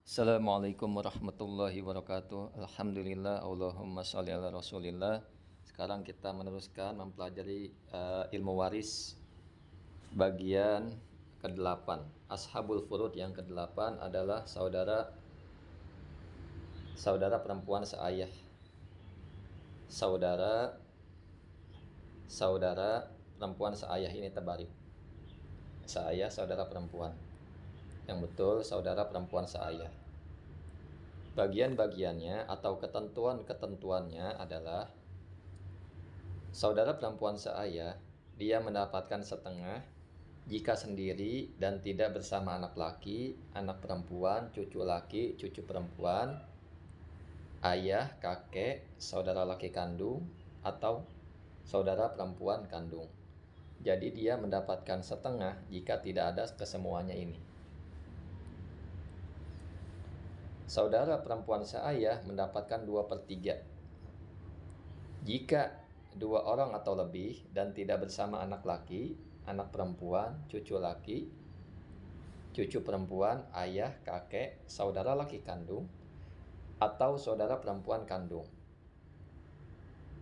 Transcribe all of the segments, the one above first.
Assalamualaikum warahmatullahi wabarakatuh. Alhamdulillah, Allahumma sholli ala Rasulillah. Sekarang kita meneruskan mempelajari ilmu waris bagian ke-8. Ashabul furud yang ke-8 adalah saudara perempuan seayah. Saudara perempuan seayah ini terbalik. Seayah saudara perempuan. Yang betul saudara perempuan seayah. Bagian-bagiannya atau ketentuan-ketentuannya adalah saudara perempuan seayah, dia mendapatkan setengah jika sendiri dan tidak bersama anak laki, anak perempuan, cucu laki, cucu perempuan, ayah, kakek, saudara laki kandung, atau saudara perempuan kandung. Jadi dia mendapatkan setengah jika tidak ada kesemuanya ini. Saudara perempuan seayah mendapatkan 2/3 jika dua orang atau lebih dan tidak bersama anak laki, anak perempuan, cucu laki, cucu perempuan, ayah, kakek, saudara laki kandung, atau saudara perempuan kandung.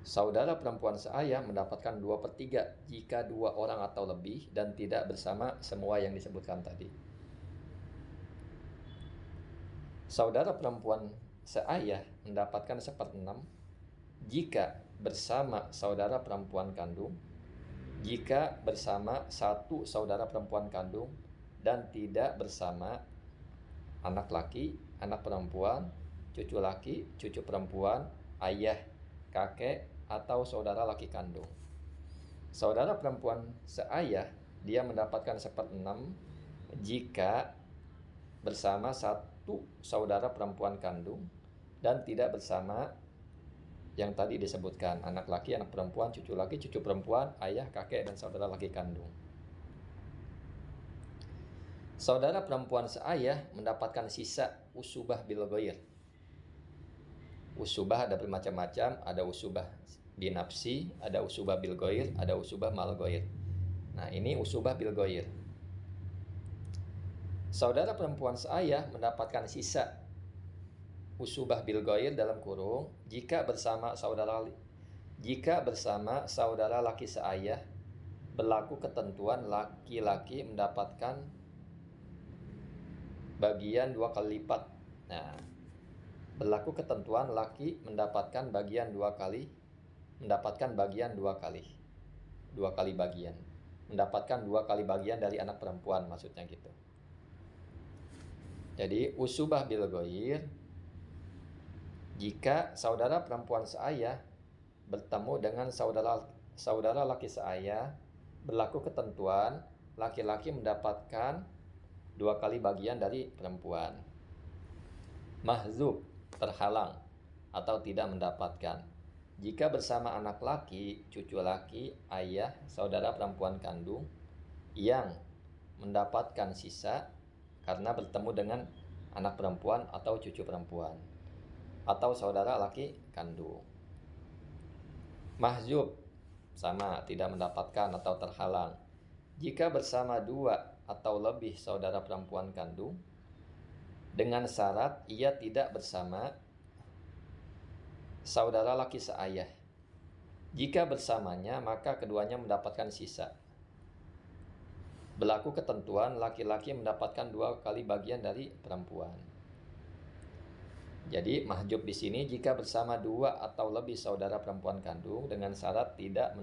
Saudara perempuan seayah mendapatkan 2/3 jika dua orang atau lebih dan tidak bersama semua yang disebutkan tadi. Saudara perempuan seayah mendapatkan 1/6 jika bersama saudara perempuan kandung, jika bersama satu saudara perempuan kandung dan tidak bersama anak laki, anak perempuan, cucu laki, cucu perempuan, ayah, kakek, atau saudara laki kandung. Saudara perempuan seayah, dia mendapatkan 1/6 jika bersama satu saudara perempuan kandung dan tidak bersama yang tadi disebutkan, anak laki, anak perempuan, cucu laki, cucu perempuan, ayah, kakek, dan saudara laki kandung. Saudara perempuan seayah mendapatkan sisa usubah bil ghair. Usubah ada bermacam-macam, ada usubah binafsi, ada usubah bil ghair, ada usubah mal ghair. Nah, ini usubah bil ghair. Saudara perempuan seayah mendapatkan sisa usubah bil ghair dalam kurung jika bersama saudara laki seayah berlaku ketentuan laki-laki mendapatkan bagian 2 kali lipat. Nah, berlaku ketentuan laki mendapatkan bagian 2 kali, mendapatkan 2 kali bagian dari anak perempuan, maksudnya gitu. Jadi usubah bil ghair jika saudara perempuan seayah bertemu dengan saudara laki seayah, berlaku ketentuan laki-laki mendapatkan 2 kali bagian dari perempuan. Mahzub, terhalang atau tidak mendapatkan jika bersama anak laki, cucu laki, ayah, saudara perempuan kandung yang mendapatkan sisa karena bertemu dengan anak perempuan atau cucu perempuan atau saudara laki kandung. Mahzub sama, tidak mendapatkan atau terhalang jika bersama 2 atau lebih saudara perempuan kandung dengan syarat ia tidak bersama saudara laki seayah. Jika bersamanya maka keduanya mendapatkan sisa. Berlaku ketentuan laki-laki mendapatkan 2 kali bagian dari perempuan. Jadi mahjub di sini jika bersama 2 atau lebih saudara perempuan kandung dengan syarat tidak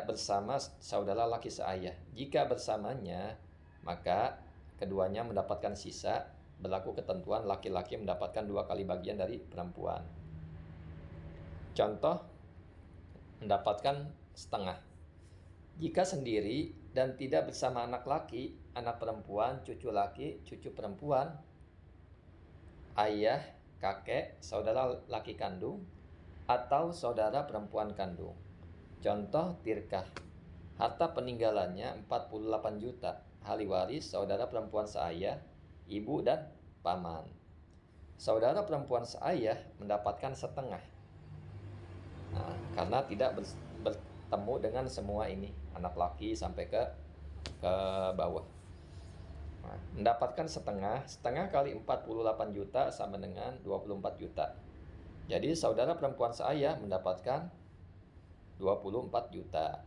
bersama saudara laki seayah. Jika bersamanya maka keduanya mendapatkan sisa. Berlaku ketentuan laki-laki mendapatkan 2 kali bagian dari perempuan. Contoh, mendapatkan setengah jika sendiri dan tidak bersama anak laki, anak perempuan, cucu laki, cucu perempuan, ayah, kakek, saudara laki kandung, atau saudara perempuan kandung. Contoh tirkah, harta peninggalannya 48 juta, ahli waris saudara perempuan seayah, ibu dan paman. Saudara perempuan seayah mendapatkan setengah. Nah, karena tidak bertemu dengan semua ini, anak laki sampai ke bawah. Nah, mendapatkan setengah, setengah kali 48 juta sama dengan 24 juta. Jadi saudara perempuan saya mendapatkan 24 juta.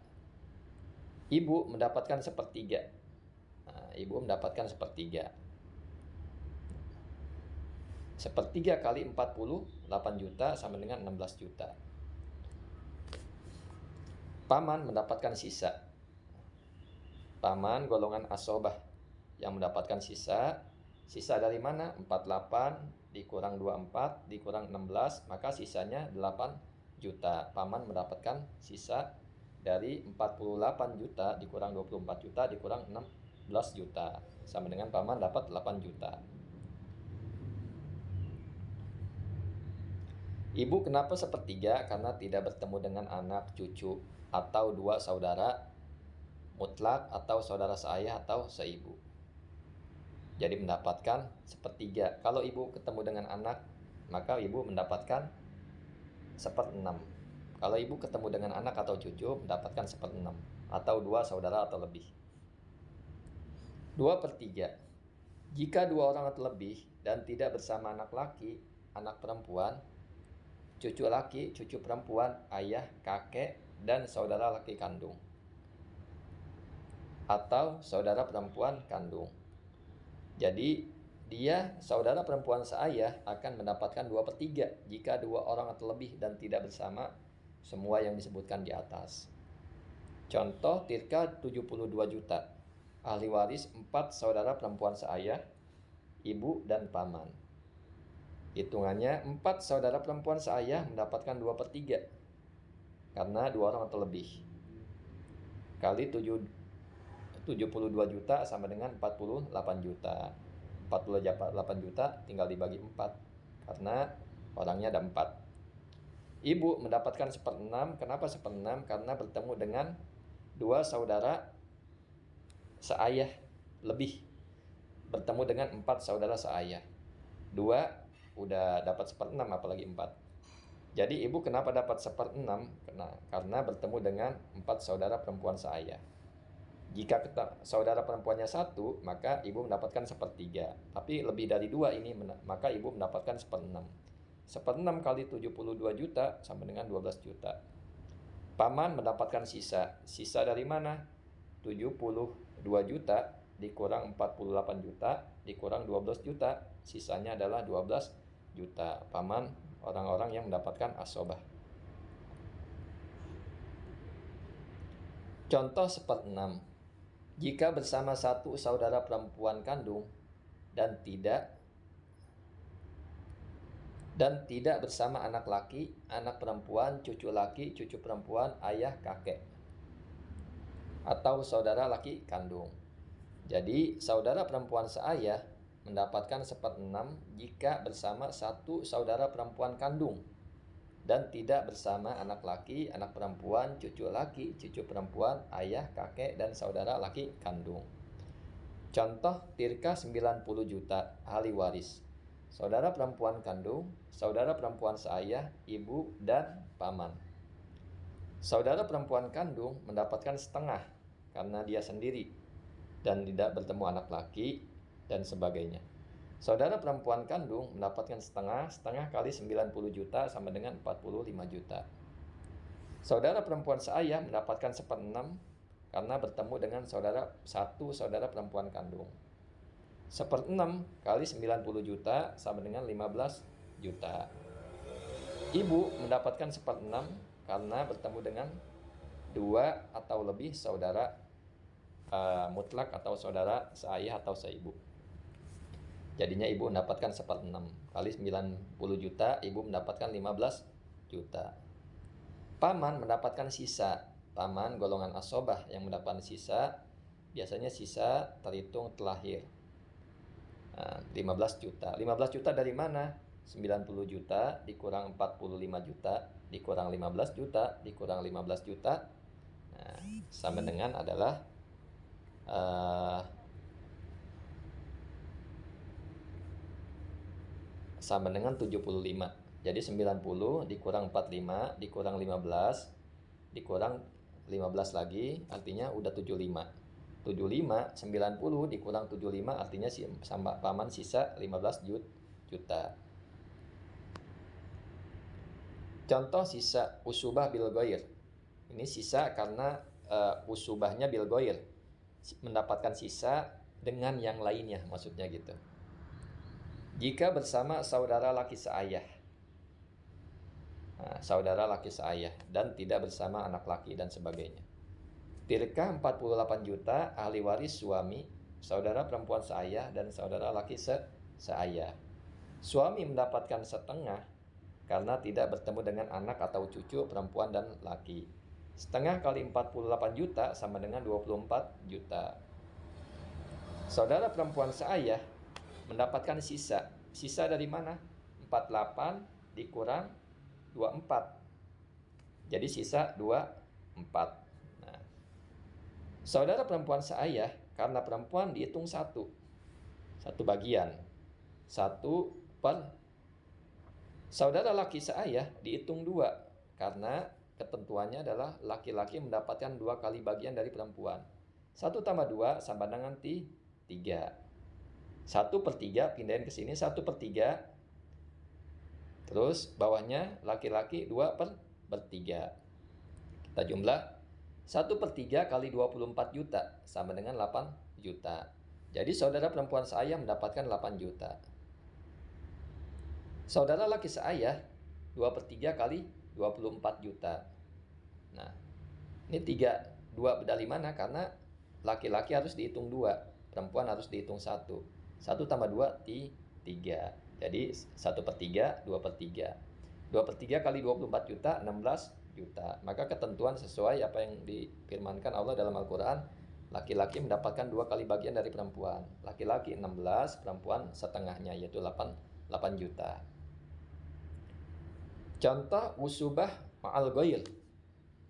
Ibu mendapatkan sepertiga. Nah, ibu mendapatkan sepertiga. Sepertiga kali 48 juta sama dengan 16 juta. Paman mendapatkan sisa. Paman golongan asobah yang mendapatkan sisa. Sisa dari mana? 48 dikurang 24 dikurang 16, maka sisanya 8 juta. Paman mendapatkan sisa dari 48 juta dikurang 24 juta dikurang 16 juta. Sama dengan paman dapat 8 juta. Ibu kenapa sepertiga? Karena tidak bertemu dengan anak, cucu, atau dua saudara mutlak atau saudara seayah atau seibu. Jadi mendapatkan sepertiga. Kalau ibu ketemu dengan anak, maka ibu mendapatkan seperenam. Kalau ibu ketemu dengan anak atau cucu, mendapatkan seperenam. Atau dua saudara atau lebih. 2/3. Jika dua orang atau lebih dan tidak bersama anak laki, anak perempuan, cucu laki, cucu perempuan, ayah, kakek, dan saudara laki kandung. Atau saudara perempuan kandung. Jadi dia saudara perempuan seayah akan mendapatkan 2/3 jika dua orang atau lebih dan tidak bersama semua yang disebutkan di atas. Contoh Tirka 72 juta. Ahli waris 4 saudara perempuan seayah, ibu dan paman. Hitungannya 4 saudara perempuan seayah mendapatkan 2/3 karena dua orang atau lebih. Kali 72 juta sama dengan 48 juta. 48 juta tinggal dibagi 4 karena orangnya ada 4. Ibu mendapatkan seperenam. Kenapa seperenam? Karena bertemu dengan dua saudara seayah lebih. Bertemu dengan 4 saudara seayah. 2 udah dapat seperenam apalagi 4. Jadi ibu kenapa dapat seperenam? Karena bertemu dengan 4 saudara perempuan seayah. Jika saudara perempuannya 1, maka ibu mendapatkan sepertiga. Tapi lebih dari 2 ini, maka ibu mendapatkan seperenam. Seperenam kali 72 juta sama dengan 12 juta. Paman mendapatkan sisa. Sisa dari mana? 72 juta dikurang 48 juta dikurang 12 juta. Sisanya adalah 12 juta. Paman orang-orang yang mendapatkan asobah. Contoh seperenam. Jika bersama satu saudara perempuan kandung dan tidak bersama anak laki, anak perempuan, cucu laki, cucu perempuan, ayah, kakek, atau saudara laki kandung. Jadi saudara perempuan seayah mendapatkan seperenam jika bersama satu saudara perempuan kandung dan tidak bersama anak laki, anak perempuan, cucu laki, cucu perempuan, ayah, kakek, dan saudara laki kandung. Contoh Tirka 90 juta, ahli waris. Saudara perempuan kandung, saudara perempuan seayah, ibu, dan paman. Saudara perempuan kandung mendapatkan setengah karena dia sendiri dan tidak bertemu anak laki dan sebagainya. Saudara perempuan kandung mendapatkan setengah kali 90 juta sama dengan 45 juta. Saudara perempuan seayah mendapatkan seperenam karena bertemu dengan satu saudara perempuan kandung. Seperenam kali 90 juta sama dengan 15 juta. Ibu mendapatkan seperenam karena bertemu dengan dua atau lebih saudara mutlak atau saudara seayah atau seibu. Jadinya ibu mendapatkan seperenam kali 90 juta, ibu mendapatkan 15 juta. Paman mendapatkan sisa. Paman golongan asobah yang mendapatkan sisa, biasanya sisa terhitung telahir. 15 juta. 15 juta dari mana? 90 juta dikurang 45 juta dikurang 15 juta dikurang 15 juta. Sama dengan adalah sama dengan 75. Jadi 90 dikurang 45 dikurang 15 dikurang 15 lagi, artinya udah 75. 75, 90 dikurang 75 artinya sama paman sisa 15 juta. Contoh sisa usubah bil ghair. Ini sisa karena usubahnya bil ghair, mendapatkan sisa dengan yang lainnya, maksudnya gitu. Jika bersama saudara laki seayah. Nah, saudara laki seayah dan tidak bersama anak laki dan sebagainya. Tilka 48 juta ahli waris suami, saudara perempuan seayah dan saudara laki seayah. Suami mendapatkan setengah karena tidak bertemu dengan anak atau cucu perempuan dan laki. Setengah kali 48 juta sama dengan 24 juta. Saudara perempuan seayah mendapatkan sisa. Sisa dari mana? 48 dikurang 24. Jadi sisa 24. Nah, saudara perempuan seayah, karena perempuan dihitung satu bagian. 1 per. Saudara laki seayah dihitung 2, karena ketentuannya adalah laki-laki mendapatkan 2 kali bagian dari perempuan. 1 tambah 2 sama dengan 3. 1/3 pindahin ke sini, 1/3. Terus bawahnya laki-laki 2/3. Kita jumlah 1/3 kali 24 juta sama dengan 8 juta. Jadi saudara perempuan seayah mendapatkan 8 juta. Saudara laki seayah 2/3 kali 24 juta. Nah, ini 2 dari mana? Karena laki-laki harus dihitung 2, perempuan harus dihitung 1. 1 tambah 2 3. Jadi 1/3, 2/3. 2/3 kali 24 juta 16 juta. Maka ketentuan sesuai apa yang difirmankan Allah dalam Al-Qur'an, laki-laki mendapatkan 2 kali bagian dari perempuan. Laki-laki 16, perempuan setengahnya yaitu 8 juta. Contoh usubah ma'al ghair.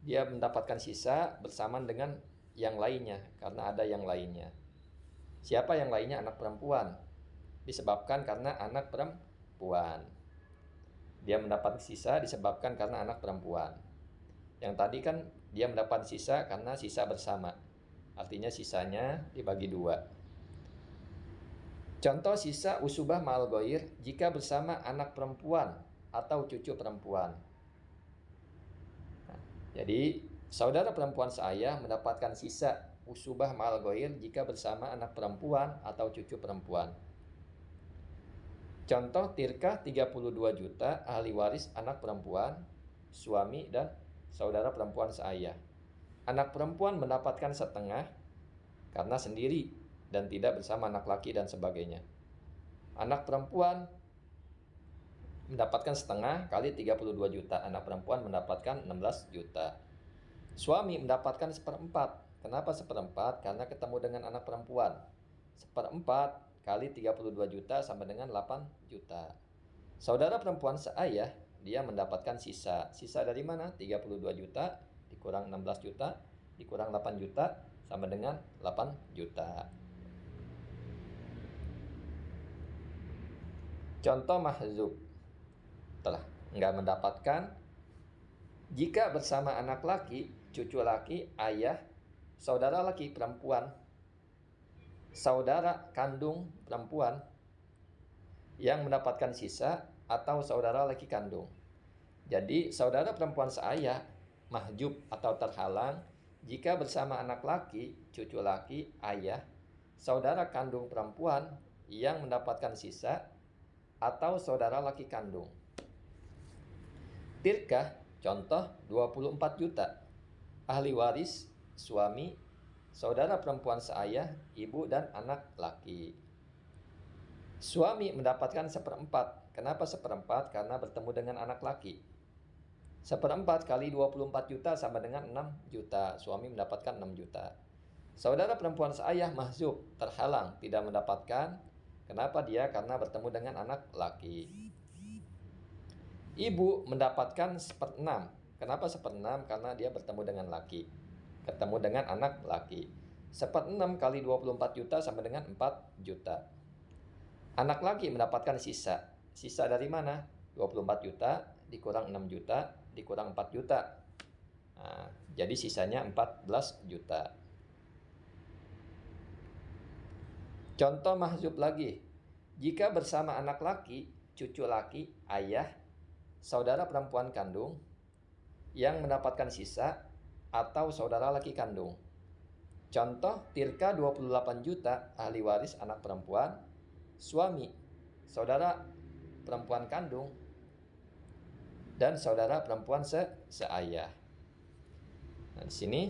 Dia mendapatkan sisa bersamaan dengan yang lainnya karena ada yang lainnya. Siapa yang lainnya? Anak perempuan. Disebabkan karena anak perempuan. Dia mendapat sisa disebabkan karena anak perempuan. Yang tadi kan dia mendapat sisa karena sisa bersama. Artinya sisanya dibagi 2. Contoh sisa usubah ma'al ghair jika bersama anak perempuan atau cucu perempuan. Nah, jadi saudara perempuan seayah mendapatkan sisa usubah ma'al ghair jika bersama anak perempuan atau cucu perempuan. Contoh tirkah 32 juta ahli waris anak perempuan, suami dan saudara perempuan seayah. Anak perempuan mendapatkan setengah karena sendiri dan tidak bersama anak laki dan sebagainya. Anak perempuan mendapatkan setengah kali 32 juta. Anak perempuan mendapatkan 16 juta. Suami mendapatkan 1/4. Kenapa 1/4? Karena ketemu dengan anak perempuan. 1/4 kali 32 juta sama dengan 8 juta. Saudara perempuan seayah, dia mendapatkan sisa. Sisa dari mana? 32 juta dikurang 16 juta dikurang 8 juta sama dengan 8 juta. Contoh mahzub. Telah nggak mendapatkan jika bersama anak laki, cucu laki, ayah, saudara laki perempuan, saudara kandung perempuan yang mendapatkan sisa atau saudara laki kandung. Jadi saudara perempuan seayah mahjub atau terhalang jika bersama anak laki, cucu laki, ayah, saudara kandung perempuan yang mendapatkan sisa atau saudara laki kandung. Tilkah contoh 24 juta ahli waris suami, saudara perempuan seayah, ibu dan anak laki. Suami mendapatkan 1/4. Kenapa 1/4? Karena bertemu dengan anak laki. 1/4 kali 24 juta sama dengan 6 juta. Suami mendapatkan 6 juta. Saudara perempuan seayah mahzub, terhalang, tidak mendapatkan. Kenapa dia? Karena bertemu dengan anak laki. Ibu mendapatkan 1/6. Kenapa 1/6? Karena dia bertemu dengan laki. Ketemu dengan anak laki. 1/6 kali 24 juta sama dengan 4 juta. Anak laki mendapatkan sisa. Sisa dari mana? 24 juta dikurang 6 juta dikurang 4 juta. Nah, jadi sisanya 14 juta. Contoh mahdzub lagi. Jika bersama anak laki, cucu laki, ayah, saudara perempuan kandung yang mendapatkan sisa atau saudara laki kandung. Contoh Tirka 28 juta ahli waris anak perempuan, suami, saudara perempuan kandung, dan saudara perempuan seayah. Nah, di sini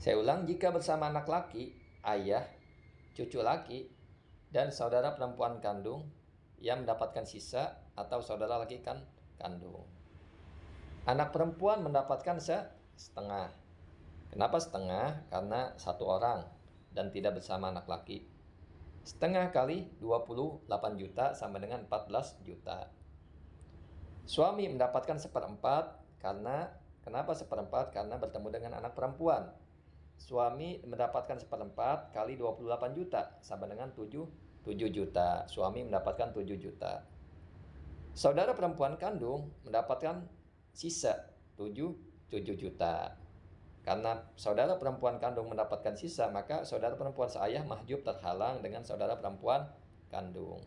saya ulang, jika bersama anak laki, ayah, cucu laki, dan saudara perempuan kandung yang mendapatkan sisa atau saudara laki kandung. Anak perempuan mendapatkan setengah. Kenapa setengah? Karena satu orang dan tidak bersama anak laki. Setengah kali 28 juta sama dengan 14 juta. Suami mendapatkan seperempat. Kenapa seperempat? Karena bertemu dengan anak perempuan. Suami mendapatkan seperempat kali 28 juta sama dengan 7 juta. Suami mendapatkan 7 juta. Saudara perempuan kandung mendapatkan sisa 7 juta. Karena saudara perempuan kandung mendapatkan sisa, maka saudara perempuan seayah mahjub terhalang dengan saudara perempuan kandung.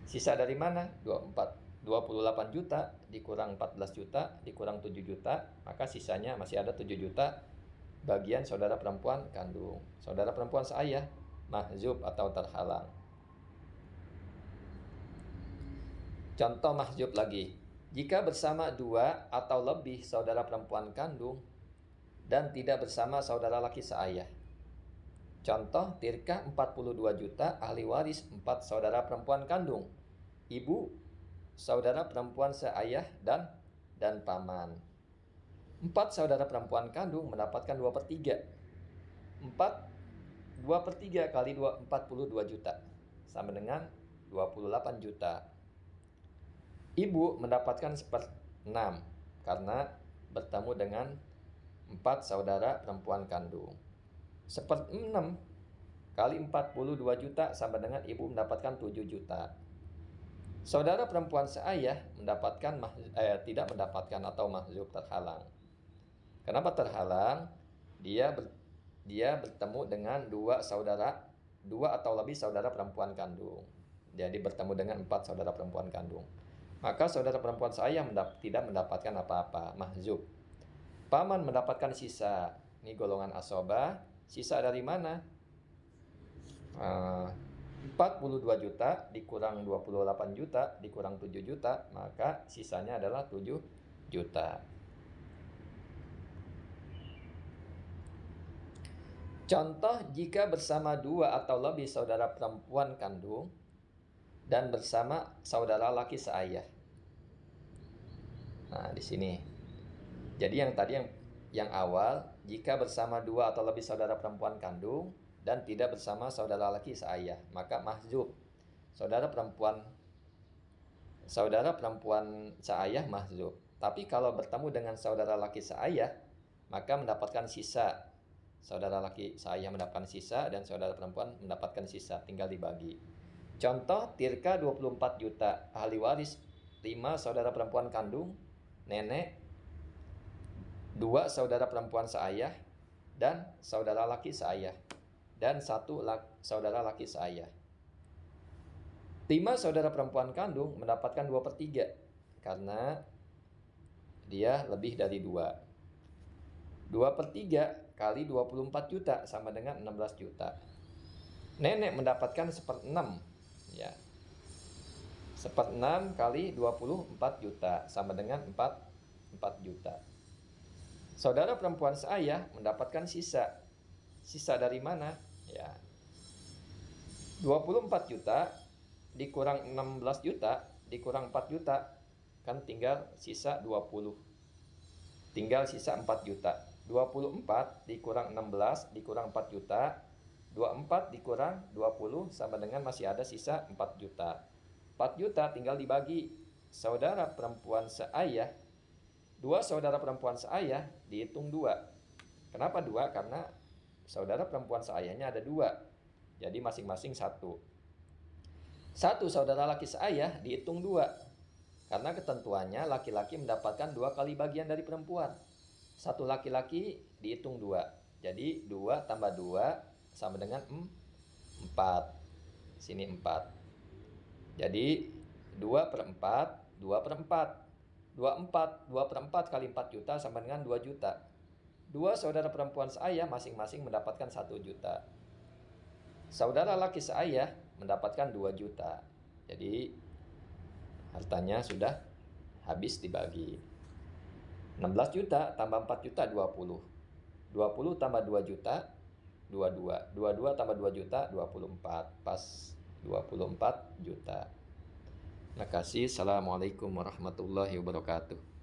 Sisa dari mana? 28 juta dikurang 14 juta dikurang 7 juta, maka sisanya masih ada 7 juta bagian saudara perempuan kandung. Saudara perempuan seayah mahjub atau terhalang. Contoh mahjub lagi. Jika bersama 2 atau lebih saudara perempuan kandung dan tidak bersama saudara laki seayah. Contoh Tirka 42 juta ahli waris 4 saudara perempuan kandung, ibu, saudara perempuan seayah, dan paman. 4 saudara perempuan kandung mendapatkan 2/3. 2/3 kali 42 juta sama dengan 28 juta. Ibu mendapatkan 1/6 karena bertemu dengan 4 saudara perempuan kandung. 1/6 kali 42 juta sama dengan ibu mendapatkan 7 juta. Saudara perempuan seayah tidak mendapatkan atau mahzub terhalang. Kenapa terhalang? Dia bertemu dengan 2 atau lebih saudara perempuan kandung. Jadi bertemu dengan 4 saudara perempuan kandung. Maka saudara perempuan seayah tidak mendapatkan apa-apa, mahzub. Paman mendapatkan sisa. Ini golongan asobah. Sisa dari mana? 42 juta dikurang 28 juta dikurang 7 juta, maka sisanya adalah 7 juta. Contoh jika bersama 2 atau lebih saudara perempuan kandung dan bersama saudara laki seayah. Nah, di sini. Jadi yang tadi yang awal, jika bersama 2 atau lebih saudara perempuan kandung dan tidak bersama saudara laki seayah, maka mahzub. Saudara perempuan seayah mahzub. Tapi kalau bertemu dengan saudara laki seayah, maka mendapatkan sisa. Saudara laki seayah mendapatkan sisa dan saudara perempuan mendapatkan sisa, tinggal dibagi. Contoh Tirka 24 juta ahli waris 5 saudara perempuan kandung, nenek, 2 saudara perempuan seayah dan saudara laki seayah, dan 1 saudara laki seayah. 5 saudara perempuan kandung mendapatkan 2/3 karena dia lebih dari 2. 2/3 kali 24 juta sama dengan 16 juta. Nenek mendapatkan 1/6, ya. 1/6 kali 24 juta sama dengan 4 juta. Saudara perempuan seayah mendapatkan sisa. Sisa dari mana? Ya. 24 juta dikurang 16 juta dikurang 4 juta, kan tinggal sisa 20. Tinggal sisa 4 juta. 24 dikurang 16 dikurang 4 juta. 24 dikurang 20 sama dengan masih ada sisa 4 juta. 4 juta tinggal dibagi. Saudara perempuan seayah, 2 saudara perempuan seayah dihitung 2. Kenapa 2? Karena saudara perempuan seayahnya ada 2. Jadi masing-masing 1. 1 saudara laki seayah dihitung 2. Karena ketentuannya laki-laki mendapatkan 2 kali bagian dari perempuan. 1 laki-laki dihitung 2. Jadi 2 tambah 2 sama dengan 4. Sini 4. Jadi 2 per 4, 2 per 4. 2 per 4 kali 4 juta sama dengan 2 juta. Dua saudara perempuan saya masing-masing mendapatkan 1 juta. Saudara laki saya mendapatkan 2 juta. Jadi hartanya sudah habis dibagi. 16 juta tambah 4 juta 20. 20 tambah 2 juta 22. 22 tambah 2 juta 24. Pas 24 juta. Terima kasih. Assalamualaikum warahmatullahi wabarakatuh.